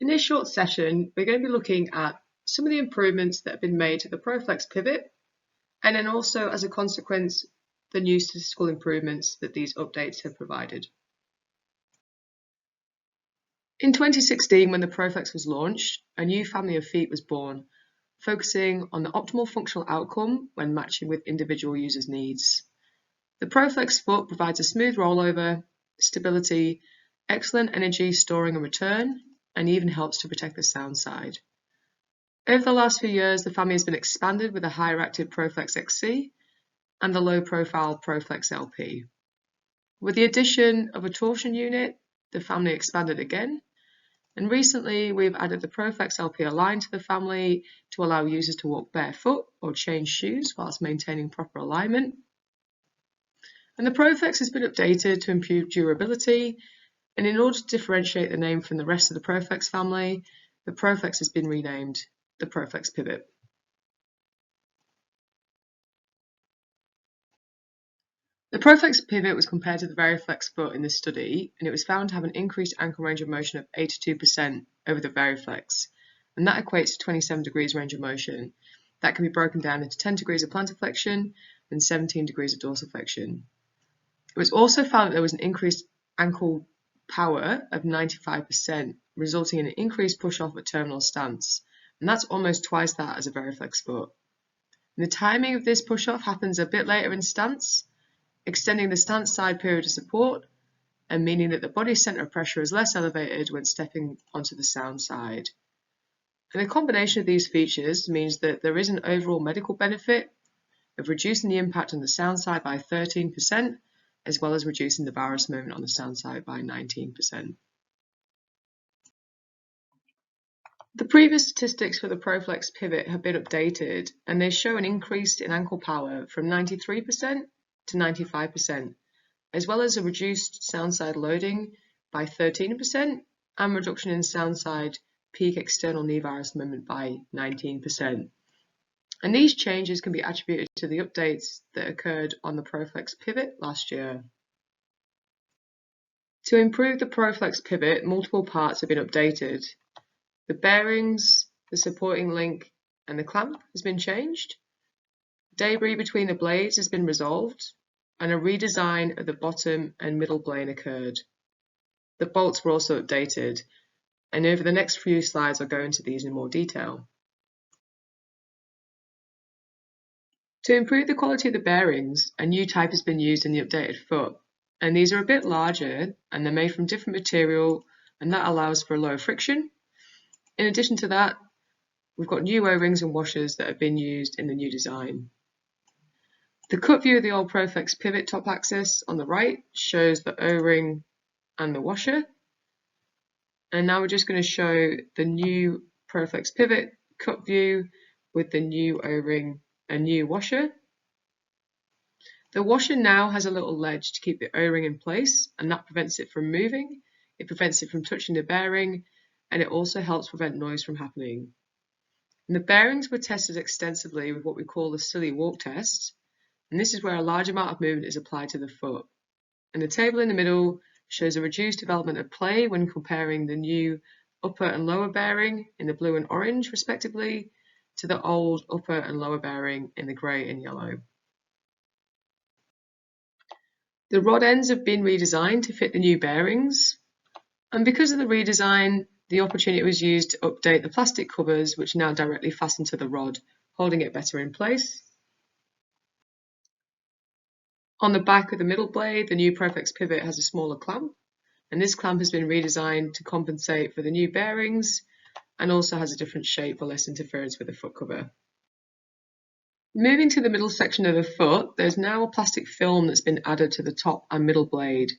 In this short session, we're going to be looking at some of the improvements that have been made to the ProFlex pivot, and then also, as a consequence, the new statistical improvements that these updates have provided. In 2016, when the ProFlex was launched, a new family of feet was born, focusing on the optimal functional outcome when matching with individual users' needs. The ProFlex foot provides a smooth rollover, stability, excellent energy storing and return, and even helps to protect the sound side. Over the last few years, the family has been expanded with a higher active ProFlex XC and the low-profile ProFlex LP. With the addition of a torsion unit, the family expanded again, and recently we've added the ProFlex LP Align to the family to allow users to walk barefoot or change shoes whilst maintaining proper alignment. And the ProFlex has been updated to improve durability, and in order to differentiate the name from the rest of the ProFlex family, the ProFlex has been renamed the ProFlex Pivot. The ProFlex Pivot was compared to the VariFlex foot in this study, and it was found to have an increased ankle range of motion of 82% over the VariFlex, and that equates to 27 degrees range of motion. That can be broken down into 10 degrees of plantar flexion and 17 degrees of dorsiflexion. It was also found that there was an increased ankle power of 95%, resulting in an increased push-off at terminal stance, and that's almost twice that as a VariFlex foot. And the timing of this push-off happens a bit later in stance, extending the stance side period of support and meaning that the body center of pressure is less elevated when stepping onto the sound side. And the combination of these features means that there is an overall medical benefit of reducing the impact on the sound side by 13%, as well as reducing the varus moment on the sound side by 19%. The previous statistics for the ProFlex pivot have been updated, and they show an increase in ankle power from 93% to 95%, as well as a reduced sound side loading by 13% and reduction in sound side peak external knee varus moment by 19%. And these changes can be attributed to the updates that occurred on the ProFlex pivot last year. To improve the ProFlex pivot, multiple parts have been updated. The bearings, the supporting link, and the clamp has been changed. Debris between the blades has been resolved, and a redesign of the bottom and middle blade occurred. The bolts were also updated, and over the next few slides I'll go into these in more detail. To improve the quality of the bearings, a new type has been used in the updated foot, and these are a bit larger and they're made from different material, and that allows for lower friction. In addition to that, we've got new O-rings and washers that have been used in the new design. The cut view of the old ProFlex pivot top axis on the right shows the O-ring and the washer, and now we're just going to show the new ProFlex pivot cut view with the new O-ring a new washer. The washer now has a little ledge to keep the O-ring in place, and that prevents it from moving, it prevents it from touching the bearing, and it also helps prevent noise from happening. And the bearings were tested extensively with what we call the silly walk test, and this is where a large amount of movement is applied to the foot. And the table in the middle shows a reduced development of play when comparing the new upper and lower bearing in the blue and orange respectively to the old upper and lower bearing in the grey and yellow. The rod ends have been redesigned to fit the new bearings, and because of the redesign, the opportunity was used to update the plastic covers, which now directly fasten to the rod, holding it better in place. On the back of the middle blade, the new ProFlex pivot has a smaller clamp, and this clamp has been redesigned to compensate for the new bearings and also has a different shape for less interference with the foot cover. Moving to the middle section of the foot, there's now a plastic film that's been added to the top and middle blade.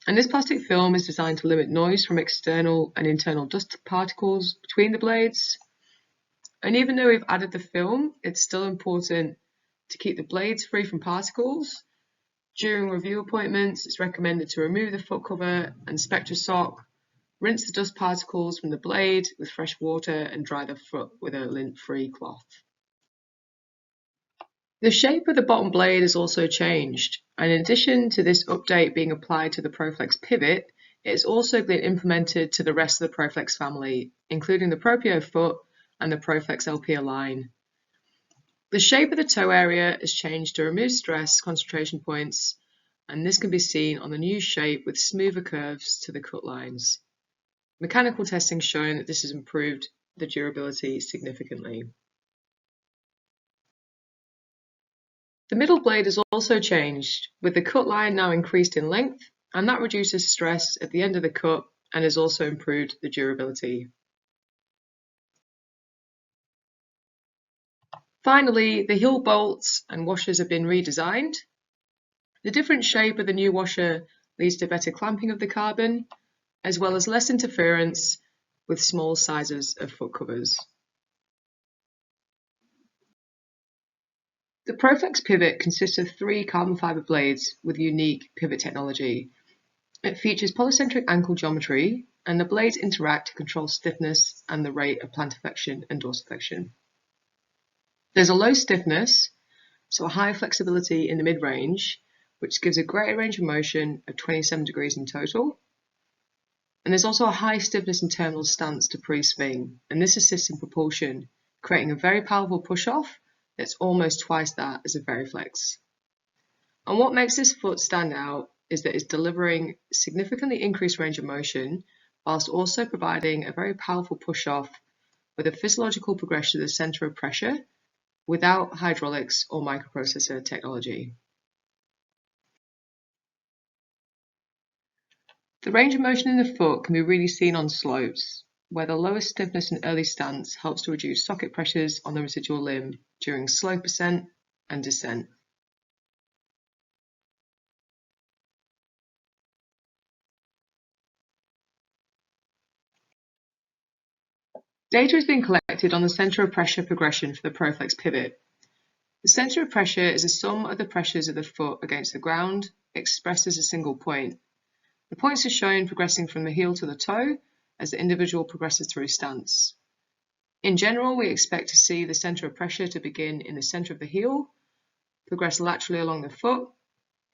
And this plastic film is designed to limit noise from external and internal dust particles between the blades. And even though we've added the film, it's still important to keep the blades free from particles. During review appointments, it's recommended to remove the foot cover and Spectra sock, rinse the dust particles from the blade with fresh water and dry the foot with a lint-free cloth. The shape of the bottom blade has also changed, and in addition to this update being applied to the ProFlex pivot, It's also been implemented to the rest of the Proflex family, including the Proprio foot and the Proflex LP Align. The shape of the toe area is changed to remove stress concentration points, and this can be seen on the new shape with smoother curves to the cut lines. Mechanical testing shown that this has improved the durability significantly. The middle blade has also changed, with the cut line now increased in length, and that reduces stress at the end of the cut and has also improved the durability. Finally, the heel bolts and washers have been redesigned. The different shape of the new washer leads to better clamping of the carbon, as well as less interference with small sizes of foot covers. The Proflex pivot consists of 3 carbon fiber blades with unique pivot technology. It features polycentric ankle geometry, and the blades interact to control stiffness and the rate of plantarflexion and dorsiflexion. There's a low stiffness, so a high flexibility in the mid-range, which gives a greater range of motion of 27 degrees in total. And there's also a high stiffness and terminal stance to pre-swing, and this assists in propulsion, creating a very powerful push-off that's almost twice that as a Veriflex. And what makes this foot stand out is that it's delivering significantly increased range of motion, whilst also providing a very powerful push-off with a physiological progression to the center of pressure without hydraulics or microprocessor technology. The range of motion in the foot can be really seen on slopes, where the lowest stiffness and early stance helps to reduce socket pressures on the residual limb during slope ascent and descent. Data has been collected on the center of pressure progression for the Proflex pivot. The center of pressure is a sum of the pressures of the foot against the ground, expressed as a single point. The points are shown progressing from the heel to the toe as the individual progresses through stance. In general, we expect to see the center of pressure to begin in the center of the heel, progress laterally along the foot,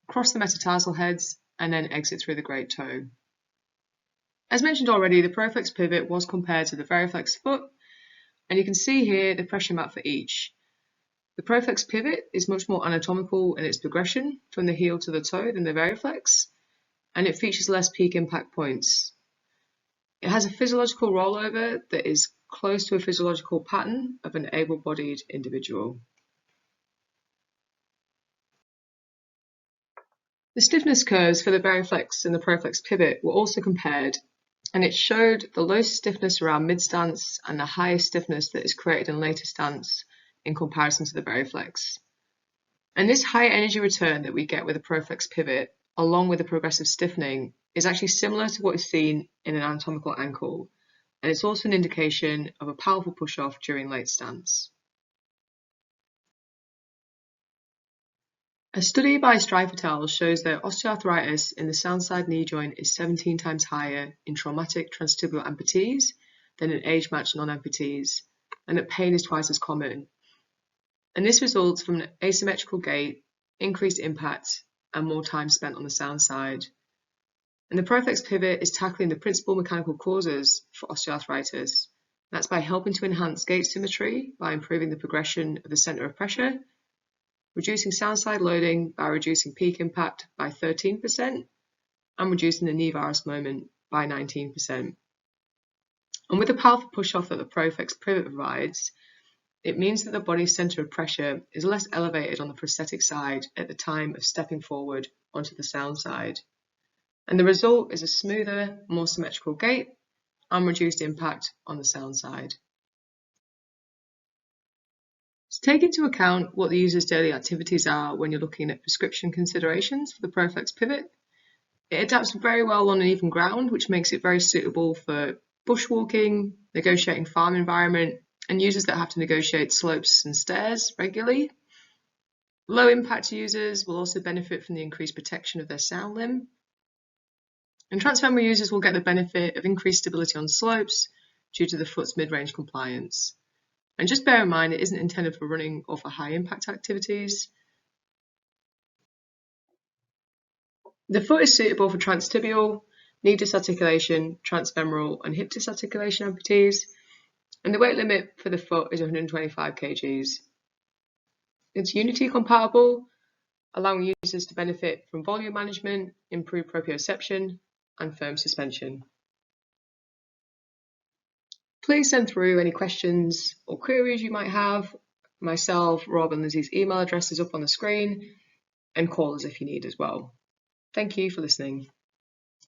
cross the metatarsal heads, and then exit through the great toe. As mentioned already, the Proflex pivot was compared to the Veriflex foot, and you can see here the pressure map for each. The Proflex pivot is much more anatomical in its progression from the heel to the toe than the Veriflex, and it features less peak impact points. It has a physiological rollover that is close to a physiological pattern of an able-bodied individual. The stiffness curves for the Veriflex and the Proflex pivot were also compared, and it showed the lowest stiffness around mid-stance and the highest stiffness that is created in later stance in comparison to the Veriflex. And this high energy return that we get with the Proflex pivot, along with the progressive stiffening, is actually similar to what is seen in an anatomical ankle, and it's also an indication of a powerful push-off during late stance. A study by Strife et al. Shows that osteoarthritis in the sound side knee joint is 17 times higher in traumatic transtibial amputees than in age-matched non-amputees, and that pain is twice as common. And this results from an asymmetrical gait, increased impact, and more time spent on the sound side. And the Proflex pivot is tackling the principal mechanical causes for osteoarthritis. That's by helping to enhance gait symmetry by improving the progression of the center of pressure, reducing sound side loading by reducing peak impact by 13%, and reducing the knee varus moment by 19%. And with the powerful push-off that the Proflex pivot provides, it means that the body's center of pressure is less elevated on the prosthetic side at the time of stepping forward onto the sound side. And the result is a smoother, more symmetrical gait and reduced impact on the sound side. So take into account what the user's daily activities are when you're looking at prescription considerations for the Proflex pivot. It adapts very well on uneven ground, which makes it very suitable for bushwalking, negotiating farm environment, and users that have to negotiate slopes and stairs regularly. Low impact users will also benefit from the increased protection of their sound limb. And transfemoral users will get the benefit of increased stability on slopes due to the foot's mid-range compliance. And just bear in mind, it isn't intended for running or for high impact activities. The foot is suitable for transtibial, knee disarticulation, transfemoral and hip disarticulation amputees, and the weight limit for the foot is 125 kgs. It's Unity compatible, allowing users to benefit from volume management, improved proprioception, and firm suspension. Please send through any questions or queries you might have. Myself, Rob, and Lizzie's email address is up on the screen, and call us if you need as well. Thank you for listening.